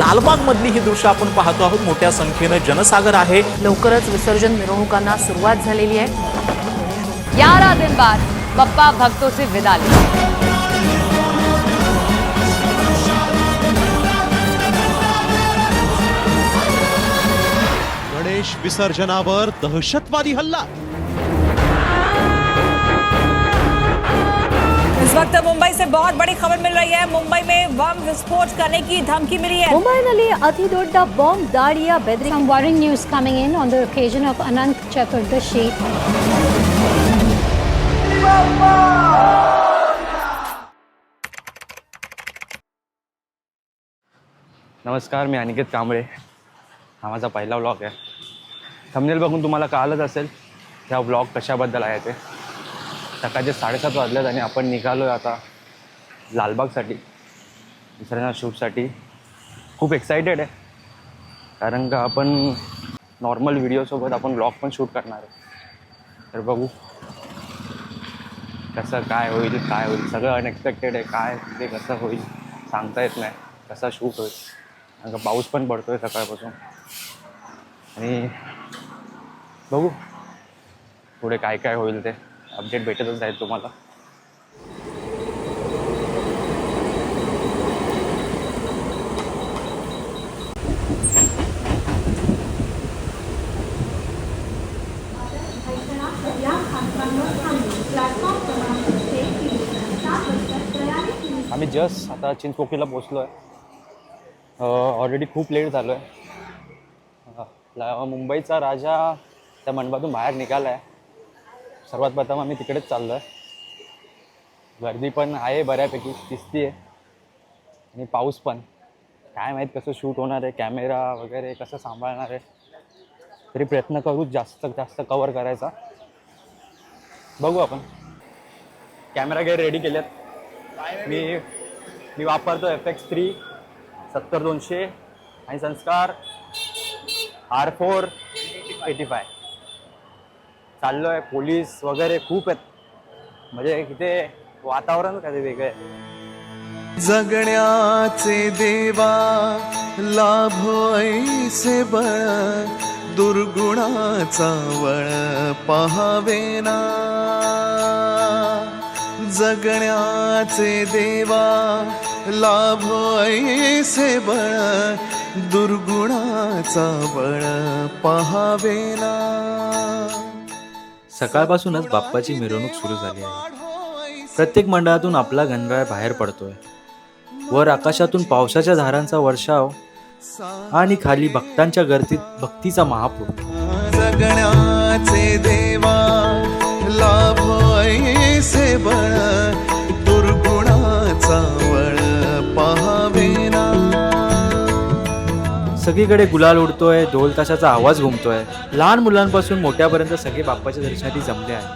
लालबाग मधली ही दृश्य आपण पाहतो आहोत। मोठ्या संख्येने जनसागर आहे। लवकरच विसर्जन मिरवणुकांना सुरुवात झालेली आहे। 11 दिन बाद बप्पा भक्तों से विदा ली। गणेश विसर्जनावर दहशतवादी हल्ला। इस वक्त मुंबई से बहुत बड़ी खबर मिल रही है। मुंबई में बम विस्फोट करने की धमकी मिली है। ಮುಂಬೈನಲ್ಲಿ ಅತಿ ದೊಡ್ಡ ಬಾಂಬ್ ದಾಳಿಯ ಬೆದರಿಕೆ. Some worrying news coming in on the occasion of Anant Chaturdashi. नमस्कार, मी अनिकेत कांबळे। हा माझा पहिला व्लॉग आहे। थंबनेल बघून तुम्हाला कळलंच असेल ह्या व्लॉग कशाबद्दल आहे ते। सकाळचे 7:30 वाजलेत आणि आपण निघालो आहे आता लालबागसाठी, विसर्जन शूटसाठी। खूप एक्साइटेड आहे कारण का आपण नॉर्मल व्हिडिओसोबत आपण व्लॉग पण शूट करणार आहे। तर बघू कसं काय होईल सगळं अनएक्सपेक्टेड आहे। काय ते कसं होईल सांगता येत नाही, कसा शूट होईल कारण का पाऊस पण पडतो आहे सकाळपासून। आणि बघू पुढे काय काय होईल ते अपडेट भेटतच आहेत तुम्हाला। आम्ही जस्ट आता चिंचपोकळीला पोचलो आहे। ऑलरेडी खूप लेट झालो आहे। मुंबईचा राजा त्या मंडपातून बाहेर निघाला आहे। सर्वात प्रथम आम्ही तिकडेच चाललो आहे। गर्दी पण आहे बऱ्यापैकी दिसती आहे आणि पाऊस पण। काय माहीत कसं शूट होणार आहे, कॅमेरा वगैरे कसं सांभाळणार आहे। तरी प्रयत्न करू जास्तीत जास्त कवर करायचा। बघू आपण। कॅमेरा वगैरे रेडी केलेत। मी वापरतो FX3 70-200 आणि संस्कार R485। चाललो आहे। पोलीस वगैरे खूप आहेत, म्हणजे इथे वातावरण काय वेगळं आहे। जगण्याचे देवा लाभो ऐसे बळ, दुर्गुणाचा वळ पहावेना। जगण्याचे देवा लाभो ऐसे बळ, दुर्गुणाचा बळ पहावेना। सकाळपासूनच बाप्पाची मिरवणूक सुरू झाली आहे। प्रत्येक मंडळातून आपला गणराय बाहेर पडतोय। वर आकाशातून पावसाच्या धारांचा वर्षाव आणि खाली भक्तांच्या गर्दीत भक्तीचा महापूर। जगण्याचे देवा लाभो ऐसे बळ, दुर्गुणाचा वळ पहावेना। सगळीकडे गुलाल उडतोय, ढोल ताशाचा आवाज घुमतोय। लहान मुलांपासून मोठ्यापर्यंत सगळे बाप्पाच्या दर्शनासाठी जमले आहे।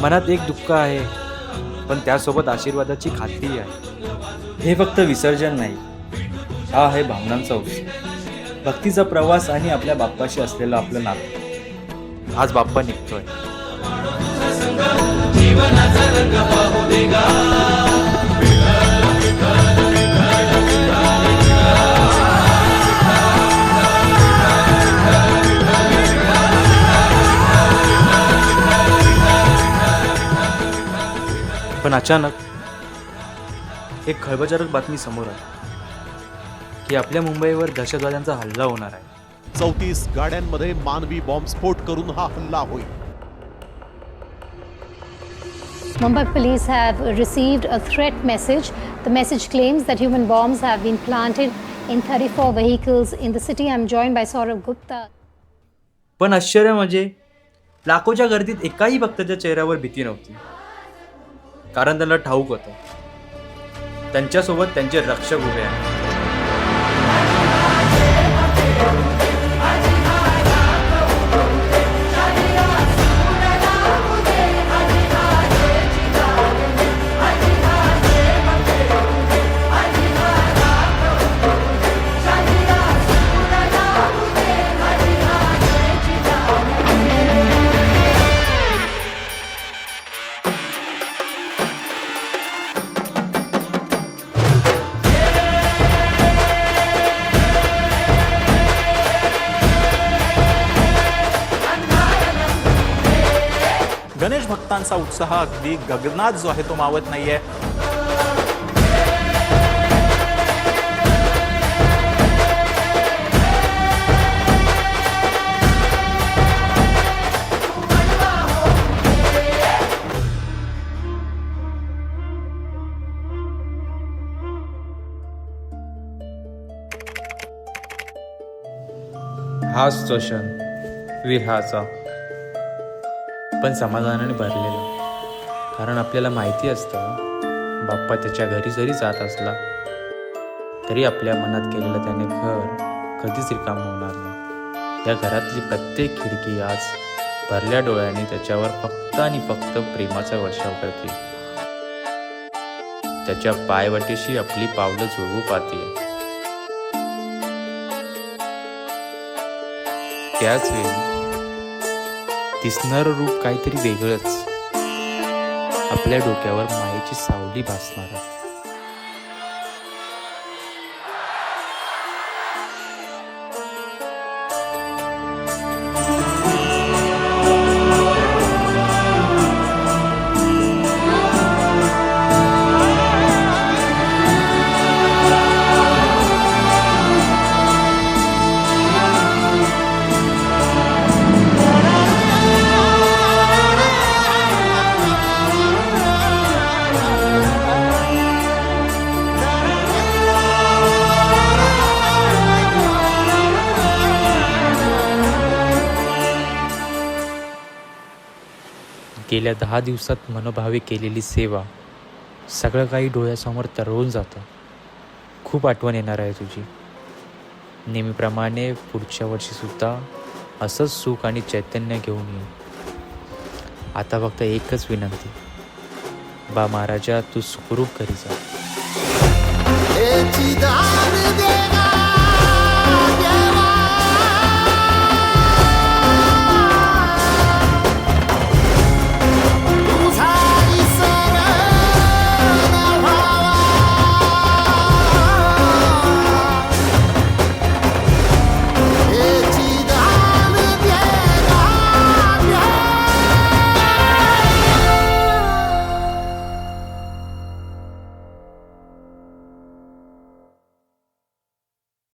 मनात एक दुःख आहे, पण त्यासोबत आशीर्वादाची खात्री आहे। हे फक्त विसर्जन नाही, हा आहे भावनांचा उत्सव, भक्तीचा प्रवास आणि आपल्या बाप्पाशी असलेलं आपलं नातं। आज बाप्पा निघतोय। पण अचानक एक खळबळजनक बातमी समोर आली की आपल्या मुंबईवर दहशतवाद्यांचा हल्ला होणार आहे। 34 गाड्यांमध्ये मानवी बॉम्बस्फोट करून हा हल्ला होईल। Mumbai police have received a threat message. The message claims that human bombs have been planted in 34 vehicles in the city. I'm joined by Saurabh Gupta. पण आश्चर्य म्हणजे लाखोच्या गर्दीत एकाही भक्ताच्या चेहऱ्यावर भीती नव्हती, कारण त्यांना ठाऊक होतं त्यांच्यासोबत त्यांचे रक्षक उभे आहेत। कार्यकर्त्यांचा उत्साह अगदी गगनात जो आहे तो मावत नाहीये. हाच तो क्षण विरहाचा, पण समाधानाने भरलेला. कारण आपल्याला माहिती असतं बाप्पा त्याच्या घरी जरी जात असला तरी आपल्या मनात केलेलं त्याने घर कधीच रिकामं होणार नाही. या घरातली प्रत्येक खिडकी आज भरल्या डोळ्याने त्याच्यावर फक्त आणि फक्त प्रेमाचा वर्षाव करते. त्याच्या पायवाटेशी आपली पावलं जुळवू पाहते. त्याच वेळी दिसणारं रूप काहीतरी वेगळंच, आपल्या डोक्यावर मायेची सावली भासणार. गेल्या 10 दिवसात मनोभावे केलेली सेवा, सगळं काही डोळ्यासमोर तरळून जातं. खूप आठवण येणार आहे तुझी. नेहमीप्रमाणे पुढच्या वर्षीसुद्धा असंच सुख आणि चैतन्य घेऊन ये. आता फक्त एकच विनंती, बा महाराजा तू सुखरूप घरी जा.